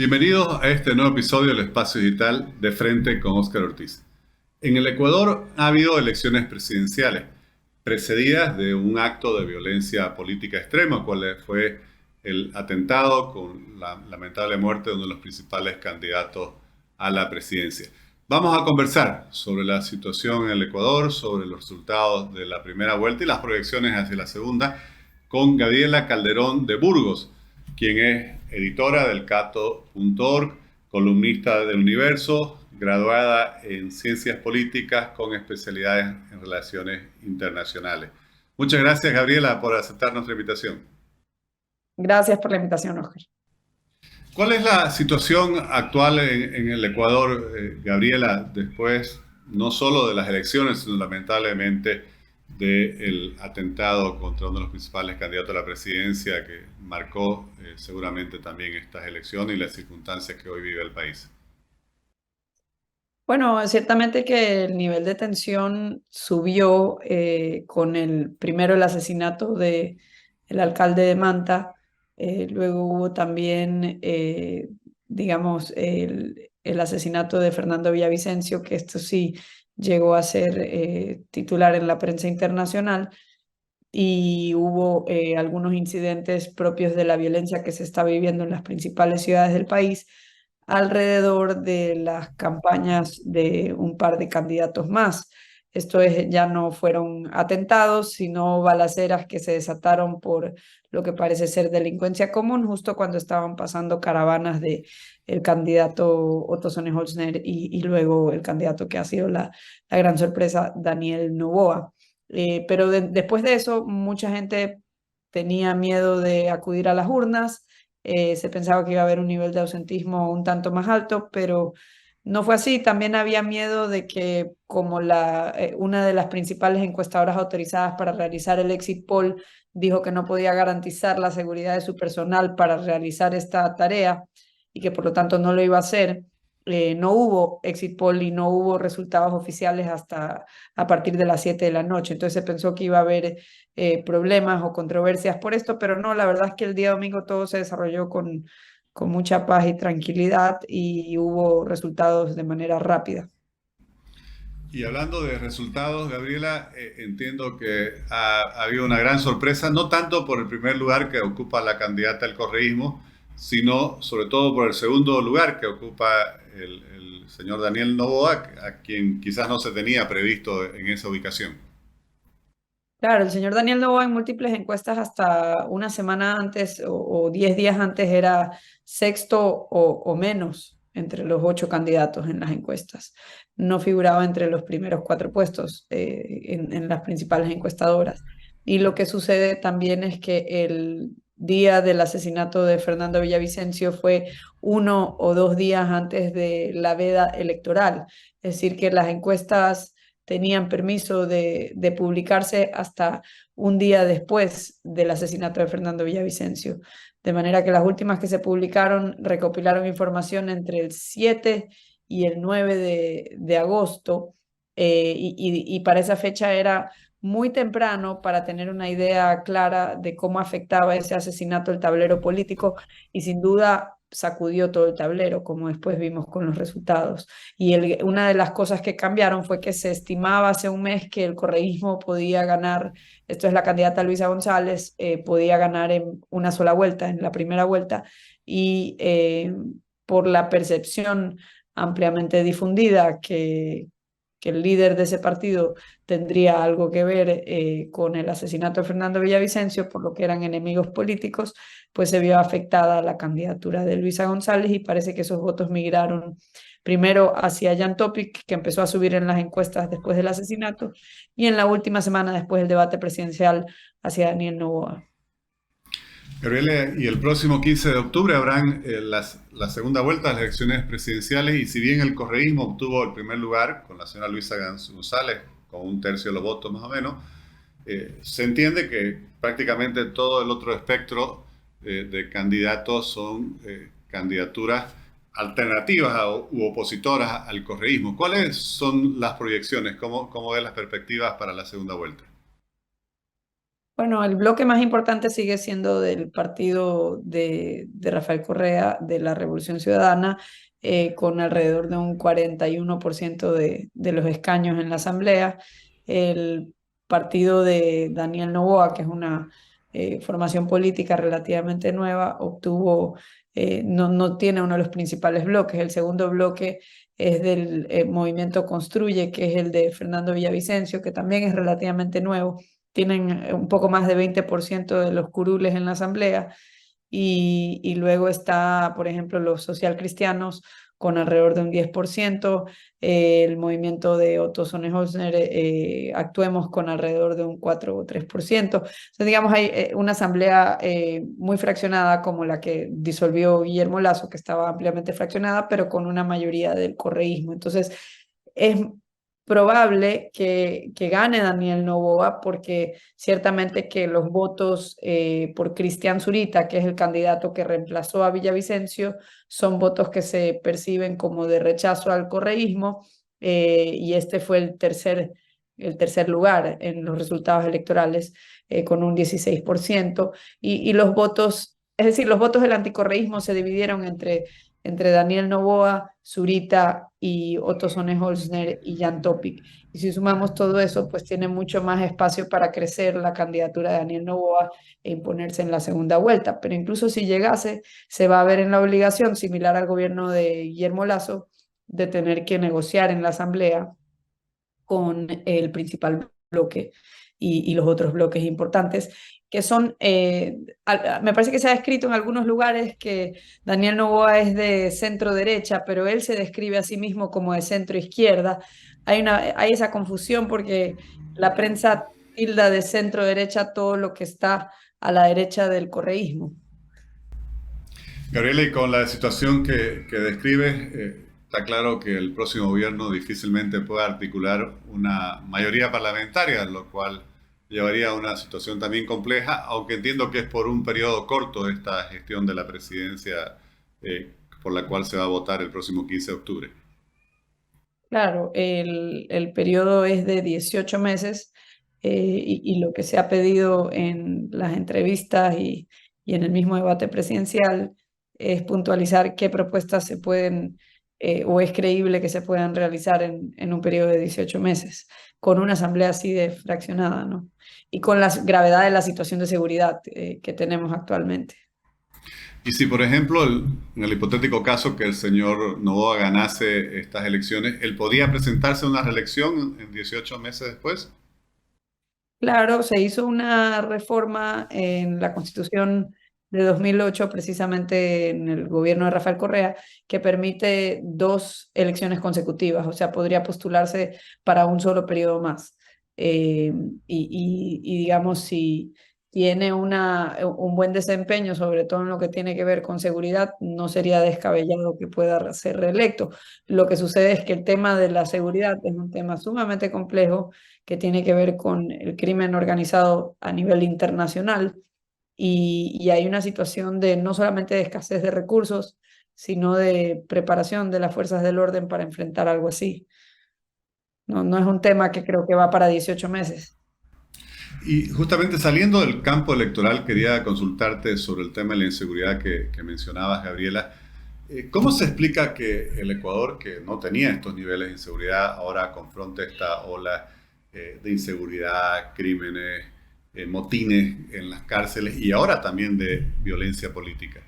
Bienvenidos a este nuevo episodio del Espacio Digital de Frente con Óscar Ortiz. En el Ecuador ha habido elecciones presidenciales precedidas de un acto de violencia política extrema, cual fue el atentado con la lamentable muerte de uno de los principales candidatos a la presidencia. Vamos a conversar sobre la situación en el Ecuador, sobre los resultados de la primera vuelta y las proyecciones hacia la segunda con Gabriela Calderón de Burgos, quien es editora del Cato.org, columnista del Universo, graduada en Ciencias Políticas con especialidades en Relaciones Internacionales. Muchas gracias, Gabriela, por aceptar nuestra invitación. Gracias por la invitación, Oscar. ¿Cuál es la situación actual en el Ecuador, Gabriela, después no solo de las elecciones, sino lamentablemente del atentado contra uno de los principales candidatos a la presidencia que marcó seguramente también estas elecciones y las circunstancias que hoy vive el país? Bueno, ciertamente que el nivel de tensión subió con primero el asesinato de el alcalde de Manta, luego hubo también, digamos, el asesinato de Fernando Villavicencio, que esto sí llegó a ser titular en la prensa internacional, y hubo algunos incidentes propios de la violencia que se está viviendo en las principales ciudades del país alrededor de las campañas de un par de candidatos más. Esto es, ya no fueron atentados, sino balaceras que se desataron por lo que parece ser delincuencia común, justo cuando estaban pasando caravanas de el candidato Otto Sonnenholzner y luego el candidato que ha sido la gran sorpresa, Daniel Noboa. Pero después de eso, mucha gente tenía miedo de acudir a las urnas. Se pensaba que iba a haber un nivel de ausentismo un tanto más alto, pero no fue así. También había miedo de que, como una de las principales encuestadoras autorizadas para realizar el exit poll dijo que no podía garantizar la seguridad de su personal para realizar esta tarea y que por lo tanto no lo iba a hacer. No hubo exit poll y no hubo resultados oficiales hasta a partir de las 7 de la noche. Entonces se pensó que iba a haber problemas o controversias por esto, pero no, la verdad es que el día domingo todo se desarrolló con mucha paz y tranquilidad y hubo resultados de manera rápida. Y hablando de resultados, Gabriela, entiendo que ha habido una gran sorpresa, no tanto por el primer lugar que ocupa la candidata al correísmo, sino sobre todo por el segundo lugar que ocupa el señor Daniel Noboa, a quien quizás no se tenía previsto en esa ubicación. Claro, el señor Daniel Noboa en múltiples encuestas hasta una semana antes o 10 días antes era sexto o menos entre los 8 candidatos en las encuestas. No figuraba entre los primeros 4 puestos en las principales encuestadoras. Y lo que sucede también es que el día del asesinato de Fernando Villavicencio fue 1 o 2 días antes de la veda electoral. Es decir, que las encuestas tenían permiso de publicarse hasta un día después del asesinato de Fernando Villavicencio. De manera que las últimas que se publicaron recopilaron información entre el 7 y el 9 de agosto, y para esa fecha era muy temprano para tener una idea clara de cómo afectaba ese asesinato el tablero político, y sin duda sacudió todo el tablero, como después vimos con los resultados. Y una de las cosas que cambiaron fue que se estimaba hace un mes que el correísmo podía ganar, esto es la candidata Luisa González, podía ganar en una sola vuelta, en la primera vuelta, y por la percepción ampliamente difundida que el líder de ese partido tendría algo que ver con el asesinato de Fernando Villavicencio, por lo que eran enemigos políticos, pues se vio afectada la candidatura de Luisa González y parece que esos votos migraron primero hacia Jan Topic, que empezó a subir en las encuestas después del asesinato, y en la última semana después del debate presidencial hacia Daniel Noboa. Gabriela, y el próximo 15 de octubre habrán la segunda vuelta de las elecciones presidenciales y si bien el correísmo obtuvo el primer lugar con la señora Luisa González, con un tercio de los votos más o menos, se entiende que prácticamente todo el otro espectro de candidatos son candidaturas alternativas u opositoras al correísmo. ¿Cuáles son las proyecciones? ¿Cómo ven las perspectivas para la segunda vuelta? Bueno, el bloque más importante sigue siendo del partido de Rafael Correa, de la Revolución Ciudadana, con alrededor de un 41% de los escaños en la Asamblea. El partido de Daniel Noboa, que es una formación política relativamente nueva, obtuvo, no tiene uno de los principales bloques. El segundo bloque es del Movimiento Construye, que es el de Fernando Villavicencio, que también es relativamente nuevo, tienen un poco más de 20% de los curules en la asamblea, y luego está, por ejemplo, los socialcristianos con alrededor de un 10%, el movimiento de Otto Sonnenholzner, Actuemos, con alrededor de un 4 o 3%. Entonces, digamos, hay una asamblea muy fraccionada, como la que disolvió Guillermo Lasso, que estaba ampliamente fraccionada, pero con una mayoría del correísmo. Entonces, es probable que gane Daniel Noboa, porque ciertamente que los votos por Cristian Zurita, que es el candidato que reemplazó a Villavicencio, son votos que se perciben como de rechazo al correísmo, y este fue el tercer lugar en los resultados electorales, con un 16%, y los votos, es decir, los votos del anticorreísmo se dividieron entre Daniel Noboa, Zurita y Otto Sonnenholzner y Jan Topic. Y si sumamos todo eso, pues tiene mucho más espacio para crecer la candidatura de Daniel Noboa e imponerse en la segunda vuelta. Pero incluso si llegase, se va a ver en la obligación, similar al gobierno de Guillermo Lasso, de tener que negociar en la asamblea con el principal bloque y los otros bloques importantes, que son, me parece que se ha escrito en algunos lugares que Daniel Noboa es de centro derecha, pero él se describe a sí mismo como de centro izquierda. Hay esa confusión porque la prensa tilda de centro derecha todo lo que está a la derecha del correísmo. Gabriela, y con la situación que describes, está claro que el próximo gobierno difícilmente pueda articular una mayoría parlamentaria, lo cual llevaría a una situación también compleja, aunque entiendo que es por un periodo corto esta gestión de la presidencia, por la cual se va a votar el próximo 15 de octubre. Claro, el periodo es de 18 meses, y lo que se ha pedido en las entrevistas y en el mismo debate presidencial es puntualizar qué propuestas se pueden, o es creíble que se puedan realizar en un periodo de 18 meses, con una asamblea así de fraccionada, ¿no? Y con la gravedad de la situación de seguridad que tenemos actualmente. Y si, por ejemplo, en el hipotético caso que el señor Noboa ganase estas elecciones, ¿él podía presentarse a una reelección en 18 meses después? Claro, se hizo una reforma en la Constitución de 2008, precisamente en el gobierno de Rafael Correa, que permite dos elecciones consecutivas, o sea, podría postularse para un solo periodo más. Eh, y digamos, si tiene un buen desempeño, sobre todo en lo que tiene que ver con seguridad, no sería descabellado que pueda ser reelecto. Lo que sucede es que el tema de la seguridad es un tema sumamente complejo, que tiene que ver con el crimen organizado a nivel internacional, y hay una situación de no solamente de escasez de recursos, sino de preparación de las fuerzas del orden para enfrentar algo así. No, no es un tema que creo que va para 18 meses. Y justamente saliendo del campo electoral, quería consultarte sobre el tema de la inseguridad que mencionabas, Gabriela. ¿Cómo se explica que el Ecuador, que no tenía estos niveles de inseguridad, ahora confronte esta ola de inseguridad, crímenes, motines en las cárceles y ahora también de violencia política?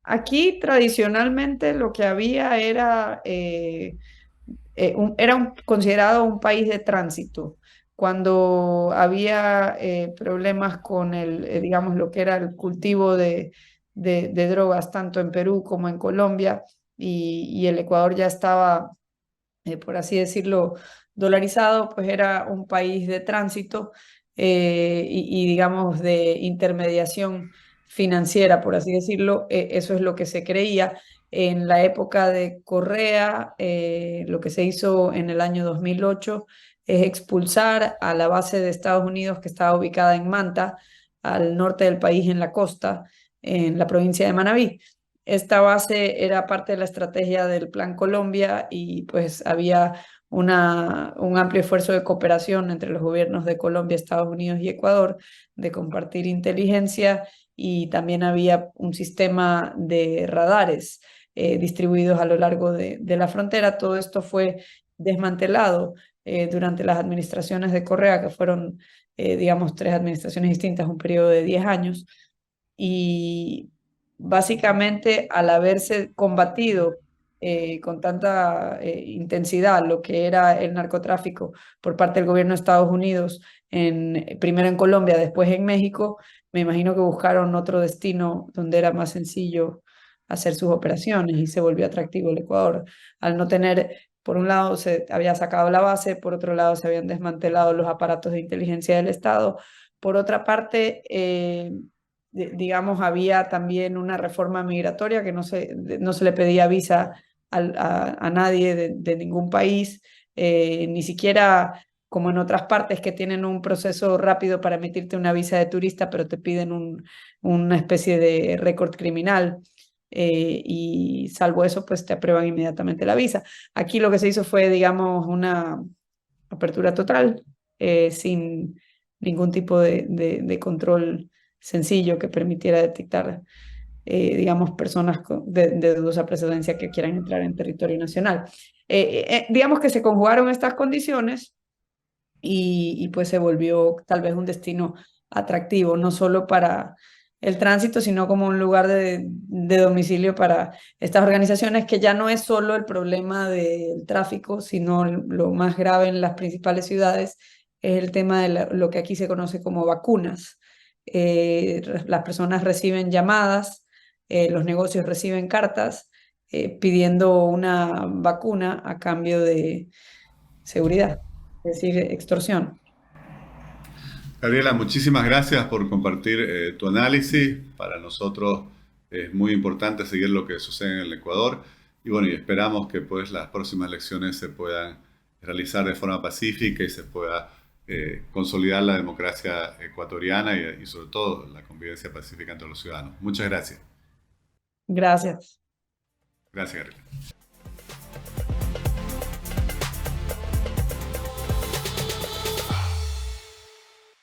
Aquí tradicionalmente lo que había era, considerado un país de tránsito. Cuando había problemas con digamos, lo que era el cultivo de drogas, tanto en Perú como en Colombia, y el Ecuador ya estaba, por así decirlo, dolarizado, pues era un país de tránsito, y digamos de intermediación financiera, por así decirlo. Eso es lo que se creía. En la época de Correa, lo que se hizo en el año 2008 es expulsar a la base de Estados Unidos, que estaba ubicada en Manta, al norte del país, en la costa, en la provincia de Manabí. Esta base era parte de la estrategia del Plan Colombia, y pues había un amplio esfuerzo de cooperación entre los gobiernos de Colombia, Estados Unidos y Ecuador, de compartir inteligencia, y también había un sistema de radares distribuidos a lo largo de la frontera. Todo esto fue desmantelado durante las administraciones de Correa, que fueron, digamos, 3 administraciones distintas, un periodo de 10 años, y básicamente al haberse combatido con tanta intensidad lo que era el narcotráfico por parte del gobierno de Estados Unidos, primero en Colombia, después en México, me imagino que buscaron otro destino donde era más sencillo hacer sus operaciones, y se volvió atractivo el Ecuador, al no tener, por un lado se había sacado la base, por otro lado se habían desmantelado los aparatos de inteligencia del Estado, por otra parte, digamos, había también una reforma migratoria que no se le pedía visa a nadie de ningún país, ni siquiera como en otras partes que tienen un proceso rápido para emitirte una visa de turista, pero te piden una especie de récord criminal. Y salvo eso, pues te aprueban inmediatamente la visa. Aquí lo que se hizo fue, digamos, una apertura total, sin ningún tipo de control sencillo que permitiera detectar, digamos, personas de dudosa procedencia que quieran entrar en territorio nacional. Digamos que se conjugaron estas condiciones, y pues se volvió tal vez un destino atractivo, no solo para el tránsito, sino como un lugar de domicilio para estas organizaciones, que ya no es solo el problema del tráfico, sino lo más grave en las principales ciudades es el tema de lo que aquí se conoce como vacunas. Las personas reciben llamadas, los negocios reciben cartas pidiendo una vacuna a cambio de seguridad, es decir, extorsión. Gabriela, muchísimas gracias por compartir tu análisis. Para nosotros es muy importante seguir lo que sucede en el Ecuador y bueno, y esperamos que pues las próximas elecciones se puedan realizar de forma pacífica y se pueda consolidar la democracia ecuatoriana y sobre todo la convivencia pacífica entre los ciudadanos. Muchas gracias. Gracias. Gracias, Gabriela.